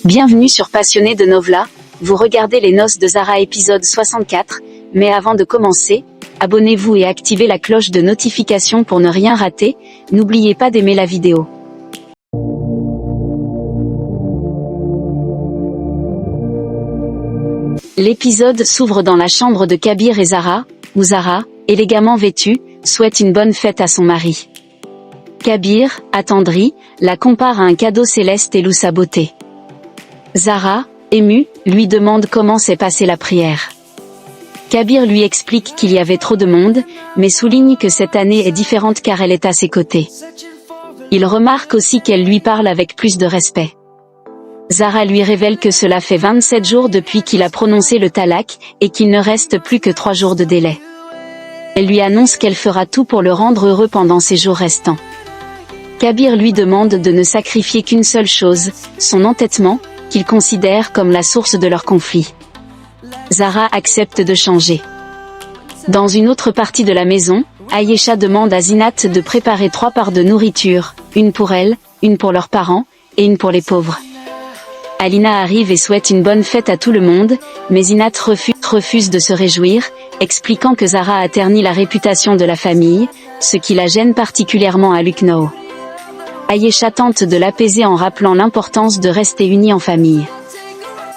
Bienvenue sur Passionné de Novela, vous regardez les noces de Zara épisode 64, mais avant de commencer, abonnez-vous et activez la cloche de notification pour ne rien rater, n'oubliez pas d'aimer la vidéo. L'épisode s'ouvre dans la chambre de Kabir et Zara, où Zara, élégamment vêtue, souhaite une bonne fête à son mari. Kabir, attendri, la compare à un cadeau céleste et loue sa beauté. Zara, émue, lui demande comment s'est passée la prière. Kabir lui explique qu'il y avait trop de monde, mais souligne que cette année est différente car elle est à ses côtés. Il remarque aussi qu'elle lui parle avec plus de respect. Zara lui révèle que cela fait 27 jours depuis qu'il a prononcé le talak, et qu'il ne reste plus que 3 jours de délai. Elle lui annonce qu'elle fera tout pour le rendre heureux pendant ces jours restants. Kabir lui demande de ne sacrifier qu'une seule chose, son entêtement, qu'il considère comme la source de leur conflit. Zara accepte de changer. Dans une autre partie de la maison, Ayesha demande à Zinat de préparer 3 parts de nourriture, une pour elle, une pour leurs parents, et une pour les pauvres. Alina arrive et souhaite une bonne fête à tout le monde, mais Zinat refuse de se réjouir, expliquant que Zara a terni la réputation de la famille, ce qui la gêne particulièrement à Lucknow. Ayesha tente de l'apaiser en rappelant l'importance de rester unis en famille.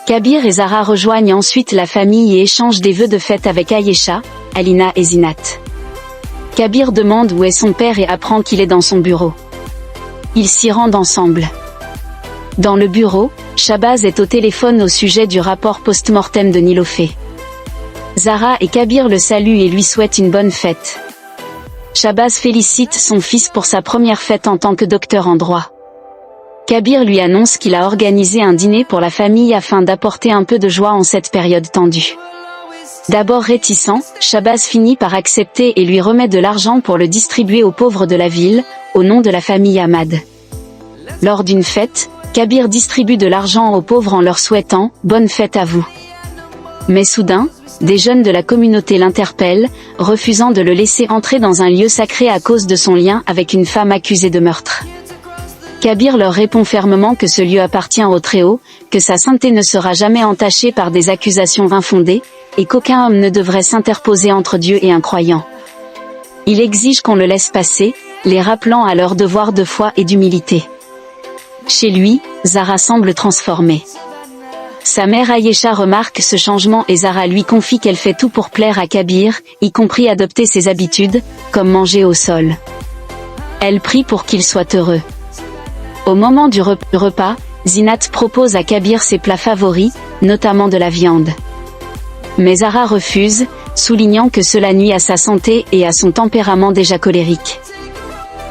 Kabir et Zara rejoignent ensuite la famille et échangent des vœux de fête avec Ayesha, Alina et Zinat. Kabir demande où est son père et apprend qu'il est dans son bureau. Ils s'y rendent ensemble. Dans le bureau, Shabazz est au téléphone au sujet du rapport post-mortem de Nilofé. Zara et Kabir le saluent et lui souhaitent une bonne fête. Shabazz félicite son fils pour sa première fête en tant que docteur en droit. Kabir lui annonce qu'il a organisé un dîner pour la famille afin d'apporter un peu de joie en cette période tendue. D'abord réticent, Shabazz finit par accepter et lui remet de l'argent pour le distribuer aux pauvres de la ville, au nom de la famille Ahmad. Lors d'une fête, Kabir distribue de l'argent aux pauvres en leur souhaitant « Bonne fête à vous ». Mais soudain, des jeunes de la communauté l'interpellent, refusant de le laisser entrer dans un lieu sacré à cause de son lien avec une femme accusée de meurtre. Kabir leur répond fermement que ce lieu appartient au Très-Haut, que sa sainteté ne sera jamais entachée par des accusations infondées, et qu'aucun homme ne devrait s'interposer entre Dieu et un croyant. Il exige qu'on le laisse passer, les rappelant à leur devoir de foi et d'humilité. Chez lui, Zara semble transformée. Sa mère Ayesha remarque ce changement et Zara lui confie qu'elle fait tout pour plaire à Kabir, y compris adopter ses habitudes, comme manger au sol. Elle prie pour qu'il soit heureux. Au moment du repas, Zinat propose à Kabir ses plats favoris, notamment de la viande. Mais Zara refuse, soulignant que cela nuit à sa santé et à son tempérament déjà colérique.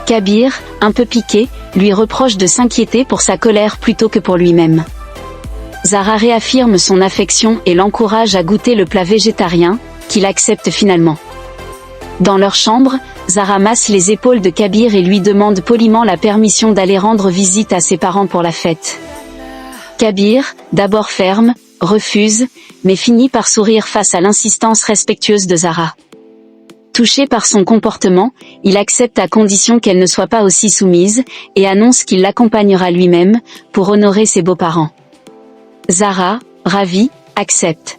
Kabir, un peu piqué, lui reproche de s'inquiéter pour sa colère plutôt que pour lui-même. Zara réaffirme son affection et l'encourage à goûter le plat végétarien, qu'il accepte finalement. Dans leur chambre, Zara masse les épaules de Kabir et lui demande poliment la permission d'aller rendre visite à ses parents pour la fête. Kabir, d'abord ferme, refuse, mais finit par sourire face à l'insistance respectueuse de Zara. Touché par son comportement, il accepte à condition qu'elle ne soit pas aussi soumise, et annonce qu'il l'accompagnera lui-même, pour honorer ses beaux-parents. Zara, ravie, accepte.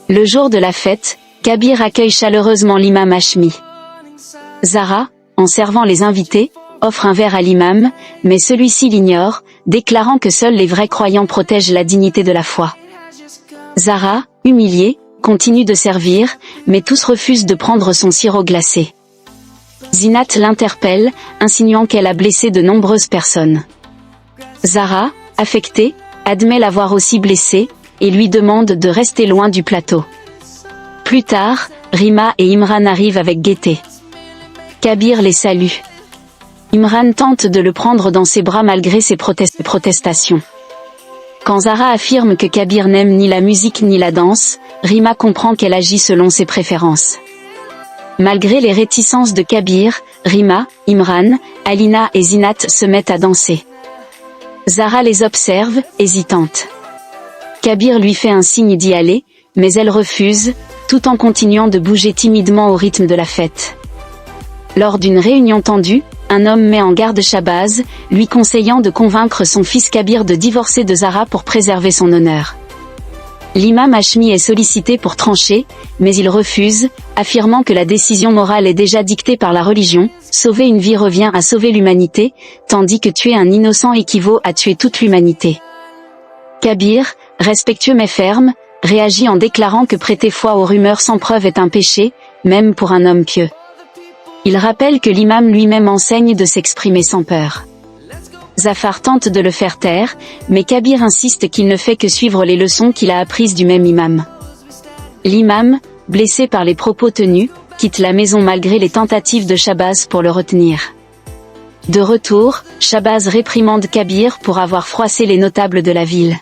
Le jour de la fête, Kabir accueille chaleureusement l'imam Hashmi. Zara, en servant les invités, offre un verre à l'imam, mais celui-ci l'ignore, déclarant que seuls les vrais croyants protègent la dignité de la foi. Zara, humiliée, continue de servir, mais tous refusent de prendre son sirop glacé. Zinat l'interpelle, insinuant qu'elle a blessé de nombreuses personnes. Zara, affectée, admet l'avoir aussi blessé, et lui demande de rester loin du plateau. Plus tard, Rima et Imran arrivent avec gaieté. Kabir les salue. Imran tente de le prendre dans ses bras malgré ses protestations. Quand Zara affirme que Kabir n'aime ni la musique ni la danse, Rima comprend qu'elle agit selon ses préférences. Malgré les réticences de Kabir, Rima, Imran, Alina et Zinat se mettent à danser. Zara les observe, hésitante. Kabir lui fait un signe d'y aller, mais elle refuse, tout en continuant de bouger timidement au rythme de la fête. Lors d'une réunion tendue, un homme met en garde Shahbaz, lui conseillant de convaincre son fils Kabir de divorcer de Zahra pour préserver son honneur. L'imam Hashmi est sollicité pour trancher, mais il refuse, affirmant que la décision morale est déjà dictée par la religion, sauver une vie revient à sauver l'humanité, tandis que tuer un innocent équivaut à tuer toute l'humanité. Kabir, respectueux mais ferme, réagit en déclarant que prêter foi aux rumeurs sans preuve est un péché, même pour un homme pieux. Il rappelle que l'imam lui-même enseigne de s'exprimer sans peur. Zafar tente de le faire taire, mais Kabir insiste qu'il ne fait que suivre les leçons qu'il a apprises du même imam. L'imam, blessé par les propos tenus, quitte la maison malgré les tentatives de Shahbaz pour le retenir. De retour, Shahbaz réprimande Kabir pour avoir froissé les notables de la ville.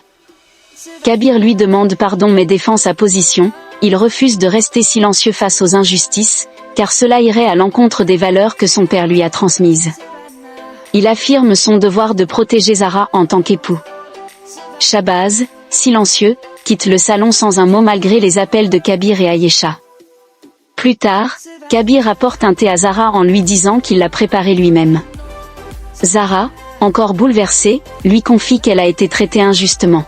Kabir lui demande pardon mais défend sa position, il refuse de rester silencieux face aux injustices, car cela irait à l'encontre des valeurs que son père lui a transmises. Il affirme son devoir de protéger Zahra en tant qu'époux. Shahbaz, silencieux, quitte le salon sans un mot malgré les appels de Kabir et Ayesha. Plus tard, Kabir apporte un thé à Zahra en lui disant qu'il l'a préparé lui-même. Zahra, encore bouleversée, lui confie qu'elle a été traitée injustement.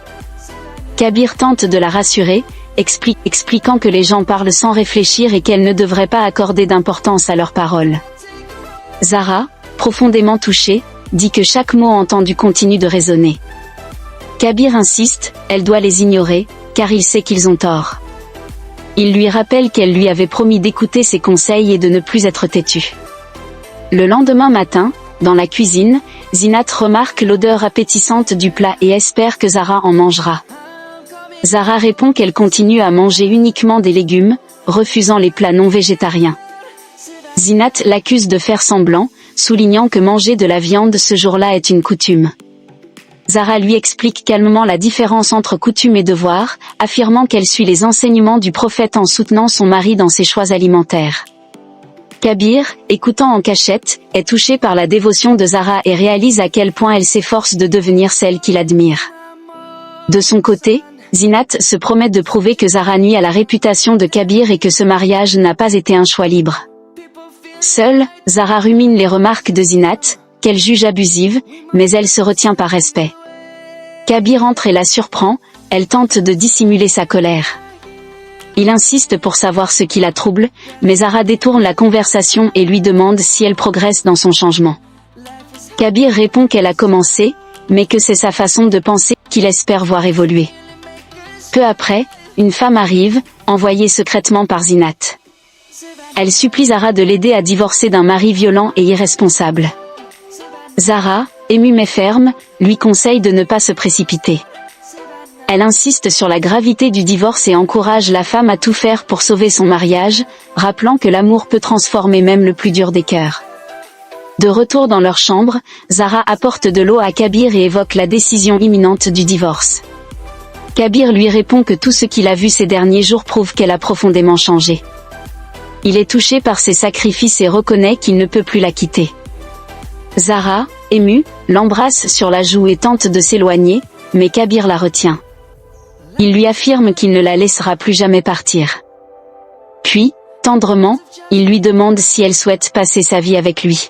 Kabir tente de la rassurer, expliquant que les gens parlent sans réfléchir et qu'elle ne devrait pas accorder d'importance à leurs paroles. Zahra, profondément touchée, dit que chaque mot entendu continue de résonner. Kabir insiste, elle doit les ignorer, car il sait qu'ils ont tort. Il lui rappelle qu'elle lui avait promis d'écouter ses conseils et de ne plus être têtue. Le lendemain matin, dans la cuisine, Zinat remarque l'odeur appétissante du plat et espère que Zahra en mangera. Zahra répond qu'elle continue à manger uniquement des légumes, refusant les plats non végétariens. Zinat l'accuse de faire semblant, soulignant que manger de la viande ce jour-là est une coutume. Zahra lui explique calmement la différence entre coutume et devoir, affirmant qu'elle suit les enseignements du prophète en soutenant son mari dans ses choix alimentaires. Kabir, écoutant en cachette, est touché par la dévotion de Zahra et réalise à quel point elle s'efforce de devenir celle qu'il admire. De son côté, Zinat se promet de prouver que Zahra nuit à la réputation de Kabir et que ce mariage n'a pas été un choix libre. Seule, Zahra rumine les remarques de Zinat, qu'elle juge abusives, mais elle se retient par respect. Kabir entre et la surprend, elle tente de dissimuler sa colère. Il insiste pour savoir ce qui la trouble, mais Zahra détourne la conversation et lui demande si elle progresse dans son changement. Kabir répond qu'elle a commencé, mais que c'est sa façon de penser qu'il espère voir évoluer. Peu après, une femme arrive, envoyée secrètement par Zinat. Elle supplie Zahra de l'aider à divorcer d'un mari violent et irresponsable. Zahra, émue mais ferme, lui conseille de ne pas se précipiter. Elle insiste sur la gravité du divorce et encourage la femme à tout faire pour sauver son mariage, rappelant que l'amour peut transformer même le plus dur des cœurs. De retour dans leur chambre, Zahra apporte de l'eau à Kabir et évoque la décision imminente du divorce. Kabir lui répond que tout ce qu'il a vu ces derniers jours prouve qu'elle a profondément changé. Il est touché par ses sacrifices et reconnaît qu'il ne peut plus la quitter. Zahra, émue, l'embrasse sur la joue et tente de s'éloigner, mais Kabir la retient. Il lui affirme qu'il ne la laissera plus jamais partir. Puis, tendrement, il lui demande si elle souhaite passer sa vie avec lui.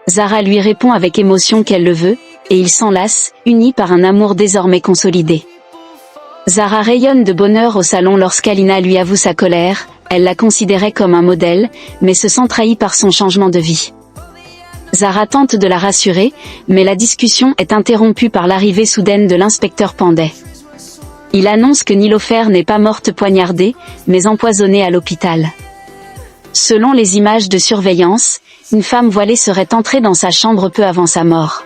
Zahra lui répond avec émotion qu'elle le veut, et ils s'enlacent, unis par un amour désormais consolidé. Zahra rayonne de bonheur au salon lorsqu'Alina lui avoue sa colère, elle la considérait comme un modèle, mais se sent trahie par son changement de vie. Zahra tente de la rassurer, mais la discussion est interrompue par l'arrivée soudaine de l'inspecteur Pandey. Il annonce que Nilofer n'est pas morte poignardée, mais empoisonnée à l'hôpital. Selon les images de surveillance, une femme voilée serait entrée dans sa chambre peu avant sa mort.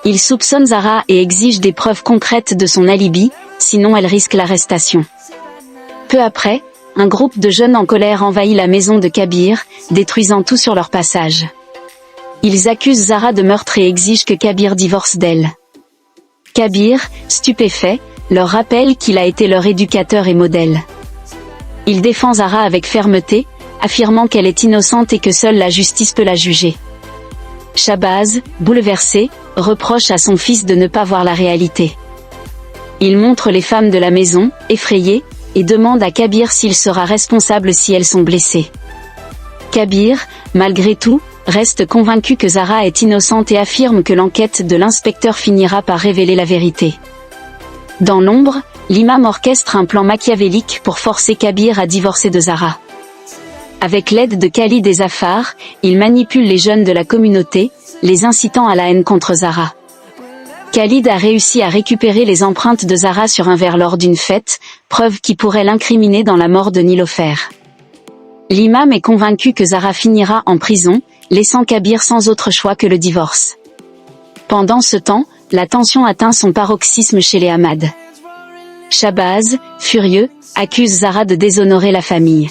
Il soupçonne Zahra et exige des preuves concrètes de son alibi, sinon elle risque l'arrestation. Peu après, un groupe de jeunes en colère envahit la maison de Kabir, détruisant tout sur leur passage. Ils accusent Zahra de meurtre et exigent que Kabir divorce d'elle. Kabir, stupéfait, leur rappelle qu'il a été leur éducateur et modèle. Il défend Zahra avec fermeté, affirmant qu'elle est innocente et que seule la justice peut la juger. Shahbaz, bouleversé, reproche à son fils de ne pas voir la réalité. Il montre les femmes de la maison, effrayées, et demande à Kabir s'il sera responsable si elles sont blessées. Kabir, malgré tout, reste convaincu que Zara est innocente et affirme que l'enquête de l'inspecteur finira par révéler la vérité. Dans l'ombre, l'imam orchestre un plan machiavélique pour forcer Kabir à divorcer de Zara. Avec l'aide de Khalid et Zafar, il manipule les jeunes de la communauté, les incitant à la haine contre Zara. Khalid a réussi à récupérer les empreintes de Zara sur un verre lors d'une fête, preuve qui pourrait l'incriminer dans la mort de Nilofer. L'imam est convaincu que Zara finira en prison, laissant Kabir sans autre choix que le divorce. Pendant ce temps, la tension atteint son paroxysme chez les Ahmad. Shahbaz, furieux, accuse Zara de déshonorer la famille.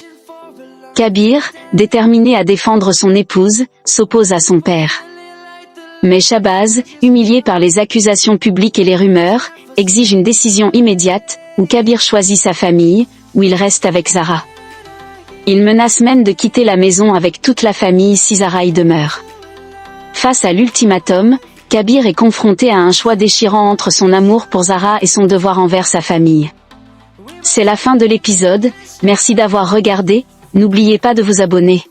Kabir, déterminé à défendre son épouse, s'oppose à son père. Mais Shahbaz, humilié par les accusations publiques et les rumeurs, exige une décision immédiate, où Kabir choisit sa famille, où il reste avec Zara. Il menace même de quitter la maison avec toute la famille si Zara y demeure. Face à l'ultimatum, Kabir est confronté à un choix déchirant entre son amour pour Zara et son devoir envers sa famille. C'est la fin de l'épisode, merci d'avoir regardé, n'oubliez pas de vous abonner.